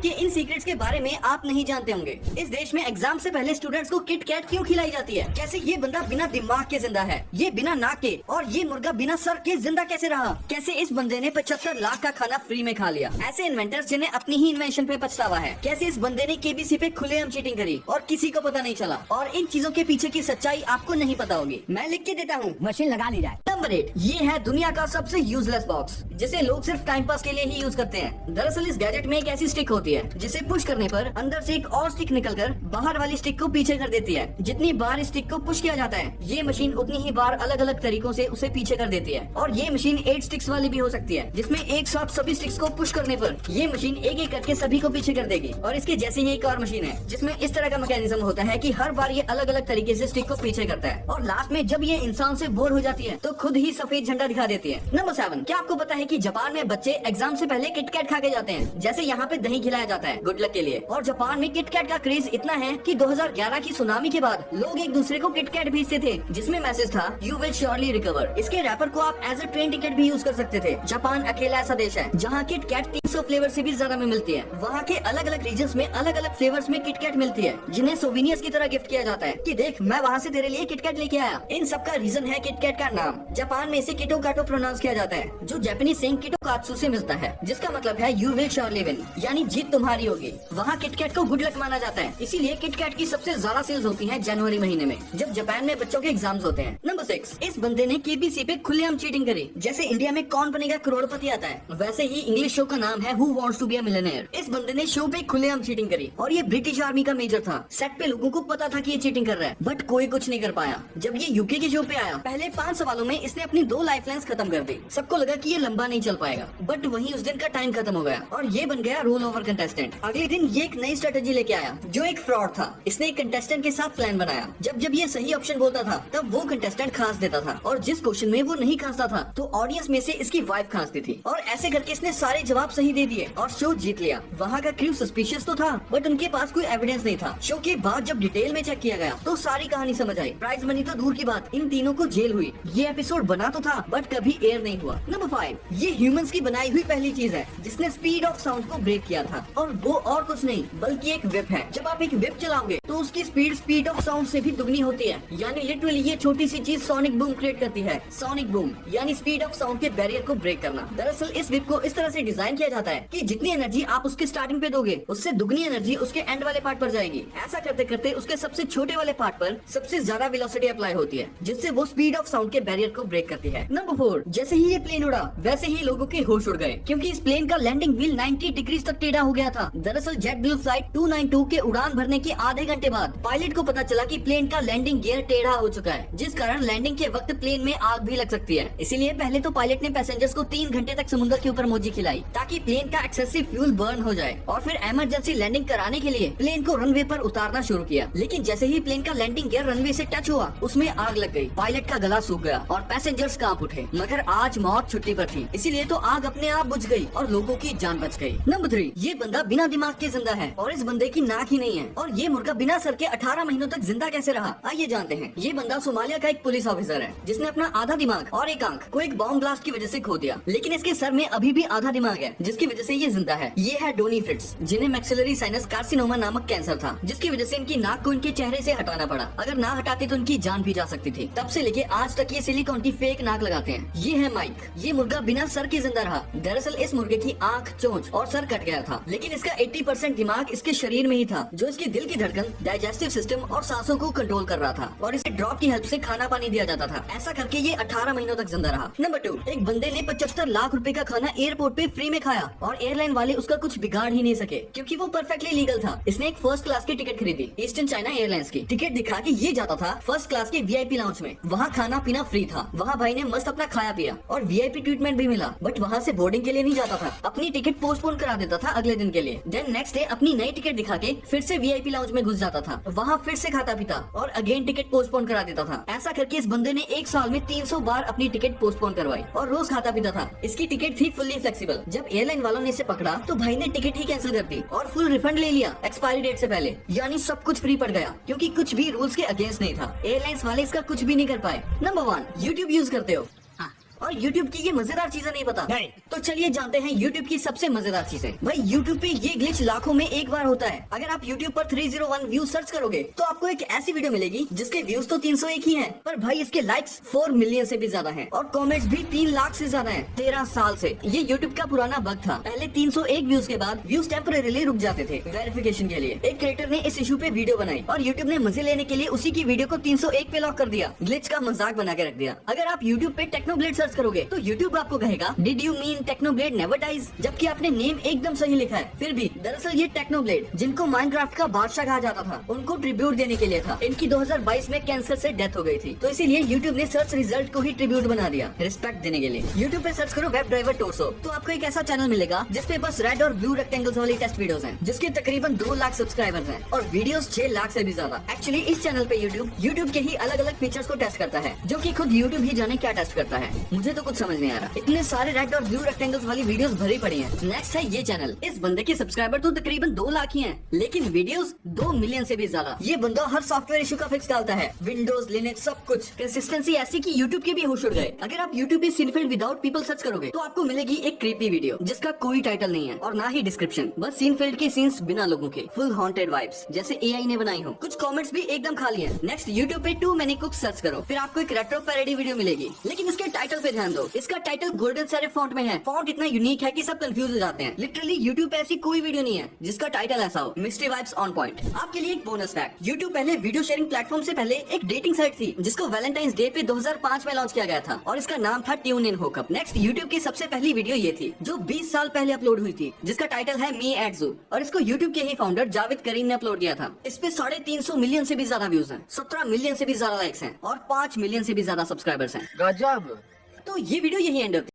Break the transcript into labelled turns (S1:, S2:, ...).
S1: के इन सीक्रेट्स के बारे में आप नहीं जानते होंगे। इस देश में एग्जाम से पहले स्टूडेंट्स को किट कैट क्यों खिलाई जाती है? कैसे ये बंदा बिना दिमाग के जिंदा है, ये बिना नाक के, और ये मुर्गा बिना सर के जिंदा कैसे रहा? कैसे इस बंदे ने 75 लाख का खाना फ्री में खा लिया? ऐसे इन्वेंटर्स जिन्हें अपनी ही इन्वेंशन पे पछतावा है। कैसे इस बंदे ने केबीसी पे खुलेआम चीटिंग करी और किसी को पता नहीं चला? और इन चीजों के पीछे की सच्चाई आपको नहीं पता होगी। मैं लिख के देता हूँ,
S2: मशीन लगा ली जाए।
S1: नंबर 8, ये है दुनिया का सबसे यूजलेस बॉक्स जिसे लोग सिर्फ टाइम पास के लिए ही यूज करते हैं। दरअसल इस गैजेट में एक ऐसी स्टिक होती है जिसे पुश करने पर अंदर से एक और स्टिक निकलकर बाहर वाली स्टिक को पीछे कर देती है। जितनी बार इस स्टिक को पुश किया जाता है, ये मशीन उतनी ही बार अलग अलग तरीकों से उसे पीछे कर देती है। और ये मशीन 8 स्टिक्स वाली भी हो सकती है, जिसमें एक साथ सभी स्टिक्स को पुश करने पर ये मशीन एक एक करके सभी को पीछे कर देगी। और इसके जैसे ही एक और मशीन है जिसमें इस तरह का मैकेनिज्म होता है कि हर बार ये अलग अलग तरीके से स्टिक को पीछे करता है और लास्ट में जब ये इंसान से बोर हो जाती है तो खुद ही सफेद झंडा दिखा देती है। नंबर 7, क्या आपको पता है कि जापान में बच्चे एग्जाम से पहले किटकैट खा के जाते हैं, जैसे यहाँ पे दही खिलाया जाता है गुड लक के लिए। और जापान में किटकैट का क्रेज इतना है कि 2011 की सुनामी के बाद लोग एक दूसरे को किटकैट भेजते थे जिसमें मैसेज था यू विल श्योरली रिकवर। इसके रैपर को आप एज अ ट्रेन टिकट भी यूज कर सकते थे। जापान अकेला ऐसा देश है जहाँ किटकैट 300 फ्लेवर से भी ज्यादा में मिलती है। वहाँ के अलग अलग रीजन्स में अलग अलग फ्लेवर्स में किटकैट मिलती है जिन्हें सोविनियर्स की तरह गिफ्ट किया जाता है कि देख मैं वहाँ से तेरे लिए किटकैट लेके आया। इन सब का रीजन है किटकैट का नाम। जापान में इसे किटो काटो प्रोनाउंस किया जाता है, जो जापानी सेइंग किटो कात्सु से मिलता है, जिसका मतलब है यू विल श्योरली विन, यानी जीत तुम्हारी होगी। वहाँ किटकैट को गुड लक माना जाता है, इसीलिए किटकैट की सबसे ज्यादा सेल्स होती है जनवरी महीने में, जब जापान में बच्चों के एग्जाम्स होते हैं। नंबर 6, इस बंदे ने केबीसी पे खुलेआम चीटिंग करी। जैसे इंडिया में कौन बनेगा करोड़पति आता है, वैसे ही इंग्लिश शो का नाम है who wants to be a millionaire. इस बंदे ने शो पे खुलेआम चीटिंग करी और ये ब्रिटिश आर्मी का मेजर था। सेट पे लोगों को पता था कि ये चीटिंग कर रहा है, बट कोई कुछ नहीं कर पाया। जब ये यूके के शो पे आया, पहले 5 सवालों में इसने अपनी 2 लाइफलाइंस खत्म कर दी। सबको लगा कि ये लंबा नहीं चल पाएगा, बट वहीं उस दिन का टाइम खत्म हो गया और ये बन गया रोल ओवर कंटेस्टेंट। अगले दिन ये एक नई स्ट्रेटेजी लेके आया जो एक फ्रॉड था। इसने एक कंटेस्टेंट के साथ प्लान बनाया। जब जब ये सही ऑप्शन बोलता था तब वो कंटेस्टेंट खांस देता था और जिस क्वेश्चन में वो नहीं खांसता था तो ऑडियंस में से इसकी वाइफ खांसती थी। और ऐसे करके इसने सारे जवाब सही दे दिए और शो जीत लिया। वहाँ का क्रू सस्पिशियस तो था, बट उनके पास कोई एविडेंस नहीं था। शो के बाद जब डिटेल में चेक किया गया तो सारी कहानी समझ आई। प्राइज मनी तो दूर की बात, इन तीनों को जेल हुई। ये एपिसोड बना तो था बट कभी एयर नहीं हुआ। नंबर 5, ये ह्यूमंस की बनाई हुई पहली चीज है जिसने स्पीड ऑफ साउंड को ब्रेक किया था, और वो और कुछ नहीं बल्कि एक व्हिप है। जब आप एक व्हिप चलाओगे तो उसकी स्पीड ऑफ साउंड से भी दुगनी होती है, यानी लिटरली ये छोटी सी चीज सोनिक बूम क्रिएट करती है। सोनिक बूम यानी स्पीड ऑफ साउंड के बैरियर को ब्रेक करना। दरअसल इस व्हिप को इस तरह से डिजाइन किया जाता है कि जितनी एनर्जी आप उसके स्टार्टिंग पे दोगे उससे दुगनी एनर्जी उसके एंड वाले पार्ट पर जाएगी। ऐसा करते करते उसके सबसे छोटे वाले पार्ट पर सबसे ज्यादा वेलोसिटी अप्लाई होती है, जिससे वो स्पीड ऑफ साउंड के बैरियर को ब्रेक करती है। नंबर 4, जैसे ही ये प्लेन उड़ा वैसे ही लोगों के होश उड़ गए, क्योंकि इस प्लेन का लैंडिंग व्हील 90 डिग्री तक टेढ़ा हो गया था। दरअसल जेट ब्लू फ्लाइट 292 के उड़ान भरने के आधे घंटे बाद पायलट को पता चला कि प्लेन का लैंडिंग गियर टेढ़ा हो चुका है, जिस कारण लैंडिंग के वक्त प्लेन में आग भी लग सकती है। इसीलिए पहले तो पायलट ने पैसेंजर्स को 3 घंटे तक समुद्र के ऊपर मोजी खिलाई ताकि प्लेन का एक्सेसिव फ्यूल बर्न हो जाए, और फिर इमरजेंसी लैंडिंग कराने के लिए प्लेन को रनवे पर उतारना शुरू किया। लेकिन जैसे ही प्लेन का लैंडिंग गियर रनवे से टच हुआ उसमें आग लग गई, पायलट का गला सूख गया और पैसेंजर्स कांप उठे। मगर आज मौत छुट्टी पर थी, इसीलिए तो आग अपने आप बुझ गई और लोगों की जान बच गई। नंबर 3, ये बंदा बिना दिमाग के जिंदा है और इस बंदे की नाक ही नहीं है, और ये मुर्गा बिना सर के 18 महीनों तक जिंदा कैसे रहा, आइए जानते हैं। ये बंदा सोमालिया का एक पुलिस ऑफिसर है जिसने अपना आधा दिमाग और एक आंख को एक बॉम्ब ब्लास्ट की वजह से खो दिया, लेकिन इसके सर में अभी भी आधा दिमाग है जिसकी वजह से ये जिंदा है। ये है डोनी फ्रिट्ज, जिन्हें मैक्सिलरी साइनस कार्सिनोमा नामक कैंसर था, जिसकी वजह से इनकी नाक को इनके चेहरे से हटाना पड़ा। अगर ना हटाते तो इनकी जान भी जा सकती थी। तब से लेके आज तक ये सिलिकॉन की फेक नाक लगाते हैं। ये है माइक, ये मुर्गा बिना सर के जिंदा रहा। दरअसल इस मुर्गे की आंख, चोंच और सर कट गया था, लेकिन इसका 80% दिमाग इसके शरीर में ही था, जो इसके दिल की धड़कन, डाइजेस्टिव सिस्टम और सांसों को कंट्रोल कर रहा था, और इसे ड्रॉप की हेल्प से खाना पानी दिया जाता था। ऐसा करके ये 18 महीनों तक जिंदा रहा। नंबर 2, एक बंदे ने 75 लाख रुपए का खाना एयरपोर्ट पे फ्री में खाया और एयरलाइन वाले उसका कुछ बिगाड़ ही नहीं सके, क्योंकि वो परफेक्टली लीगल था। इसने एक फर्स्ट क्लास की टिकट खरीदी, ईस्टर्न चाइना एयरलाइंस की। टिकट दिखा के ये जाता था फर्स्ट क्लास के वीआईपी लाउंज में। वहाँ खाना पीना फ्री था, वहाँ भाई ने मस्त अपना खाया पिया और वीआईपी ट्रीटमेंट भी मिला, बट वहाँ से बोर्डिंग के लिए नहीं जाता था, अपनी टिकट पोस्टपोन करा देता था अगले दिन के लिए। देन नेक्स्ट डे अपनी नई टिकट दिखा के फिर से वीआईपी लाउंज में घुस जाता था, वहाँ फिर से खाता पीता और अगेन टिकट पोस्टपोन करा देता था। ऐसा करके इस बंदे ने एक साल में 300 बार अपनी टिकट पोस्टपोन करवाई और रोज खाता पीता था। इसकी टिकट थी फुल्ली फ्लेक्सिबल। जब एयरलाइन वालों ने इसे पकड़ा तो भाई ने टिकट ही कैंसिल कर दी और फुल रिफंड ले लिया एक्सपायरी डेट से पहले, यानी सब कुछ फ्री पड़ गया, क्योंकि कुछ भी रूल्स के अगेंस्ट नहीं था। एयरलाइंस वाले इसका कुछ भी नहीं कर पाए। नंबर 1, यूट्यूब यूज करते हो? और यूट्यूब की ये मजेदार चीजें नहीं पता?
S2: नहीं।
S1: तो चलिए जानते हैं यूट्यूब की सबसे मजेदार चीजें। भाई यूट्यूब पे ये ग्लिच लाखों में एक बार होता है। अगर आप यूट्यूब पर 301 व्यू सर्च करोगे तो आपको एक ऐसी वीडियो मिलेगी जिसके व्यूज तो 301 ही हैं, पर भाई इसके लाइक्स 4 मिलियन से भी ज्यादा हैं और कमेंट्स भी 3 लाख से ज्यादा हैं। 13 साल से ये यूट्यूब का पुराना बग था। पहले 301 व्यूज के बाद व्यूज टेम्परेरीली रुक जाते थे वेरिफिकेशन के लिए। एक क्रिएटर ने इस इशू पे वीडियो बनाई और यूट्यूब ने मजे लेने के लिए उसी की वीडियो को 301 पे लॉक कर दिया। ग्लिच का मजाक बना के रख दिया। अगर आप यूट्यूब पे टेक्नोब्लेड सर्च करोगे तो यूट्यूब आपको कहेगा did you mean Technoblade never dies, जबकि आपने नेम एकदम सही लिखा है। फिर भी दरअसल ये टेक्नोब्लेड, जिनको माइनक्राफ्ट का बादशाह कहा जाता था, उनको ट्रिब्यूट देने के लिए था। इनकी 2022 में कैंसर से डेथ हो गई थी, तो इसीलिए यूट्यूब ने सर्च रिजल्ट को ही ट्रिब्यूट बना दिया रिस्पेक्ट देने के लिए। यूट्यूब पे सर्च करो वेब ड्राइवर टोर्सो, तो आपको एक ऐसा चैनल मिलेगा जिसपे बस रेड और ब्लू रेक्टेंगल्स वाली टेस्ट वीडियोस हैं, जिसके तकरीबन 2 लाख सब्सक्राइबर्स हैं और वीडियोस 6 लाख से भी ज्यादा। एक्चुअली इस चैनल पे यूट्यूब के ही अलग अलग फीचर्स को टेस्ट करता है, जो कि खुद यूट्यूब ही जाने क्या टेस्ट करता है। मुझे तो कुछ समझ नहीं आ रहा, इतने सारे रेड और ब्लू रेक्टेंगल्स वाली वीडियोस भरी पड़ी हैं। नेक्स्ट है ये चैनल। इस बंदे के सब्सक्राइबर तो तकरीबन 2 लाख ही हैं, लेकिन वीडियोस 2 मिलियन से भी ज्यादा। ये बंदा हर सॉफ्टवेयर इशू का फिक्स डालता है, विंडोज, लिनक्स, सब कुछ। कंसिस्टेंसी ऐसी कि यूट्यूब के भी होश उड़ गए। अगर आप यूट्यूब पे सीनफील्ड विदाउट पीपल सर्च करोगे तो आपको मिलेगी एक क्रीपी वीडियो जिसका कोई टाइटल नहीं है और ना ही डिस्क्रिप्शन, बस सीनफील्ड के सीन्स बिना लोगों के, फुल हॉन्टेड वाइब्स जैसे एआई ने बनाई हो। कुछ कमेंट्स भी एकदम खाली है। नेक्स्ट यूट्यूब पे टू मेनी कुक्स सर्च करो, फिर आपको एक रेट्रो पैरोडी वीडियो मिलेगी, लेकिन इसके टाइटल पे ध्यान दो। इसका टाइटल गोल्डन सेरिफ फॉन्ट में है। फॉन्ट इतना यूनिक है कि सब कंफ्यूज हो जाते हैं। लिटरली यूट्यूब पे ऐसी कोई वीडियो नहीं है जिसका टाइटल ऐसा हो। Mystery vibes on point. आपके लिए एक बोनस फैक्ट, यूट्यूब पहले वीडियो शेयरिंग प्लेटफॉर्म से पहले एक डेटिंग साइट थी, जिसको वैलेंटाइंस डे पे 2005 में लॉन्च किया गया था और इसका नाम था tune in hookup. Next YouTube की सबसे पहली वीडियो ये थी जो 20 साल पहले अपलोड हुई थी, जिसका टाइटल है मी एट जू और इसको यूट्यूब के ही फाउंडर जावेद करीम ने अपलोड किया था। इस पे 350 मिलियन से भी ज्यादा व्यूज हैं, 17 मिलियन से भी ज्यादा लाइक्स हैं और 5 मिलियन से भी ज्यादा सब्सक्राइबर्स हैं।
S2: गजब।
S1: तो ये वीडियो यही एंड होती है।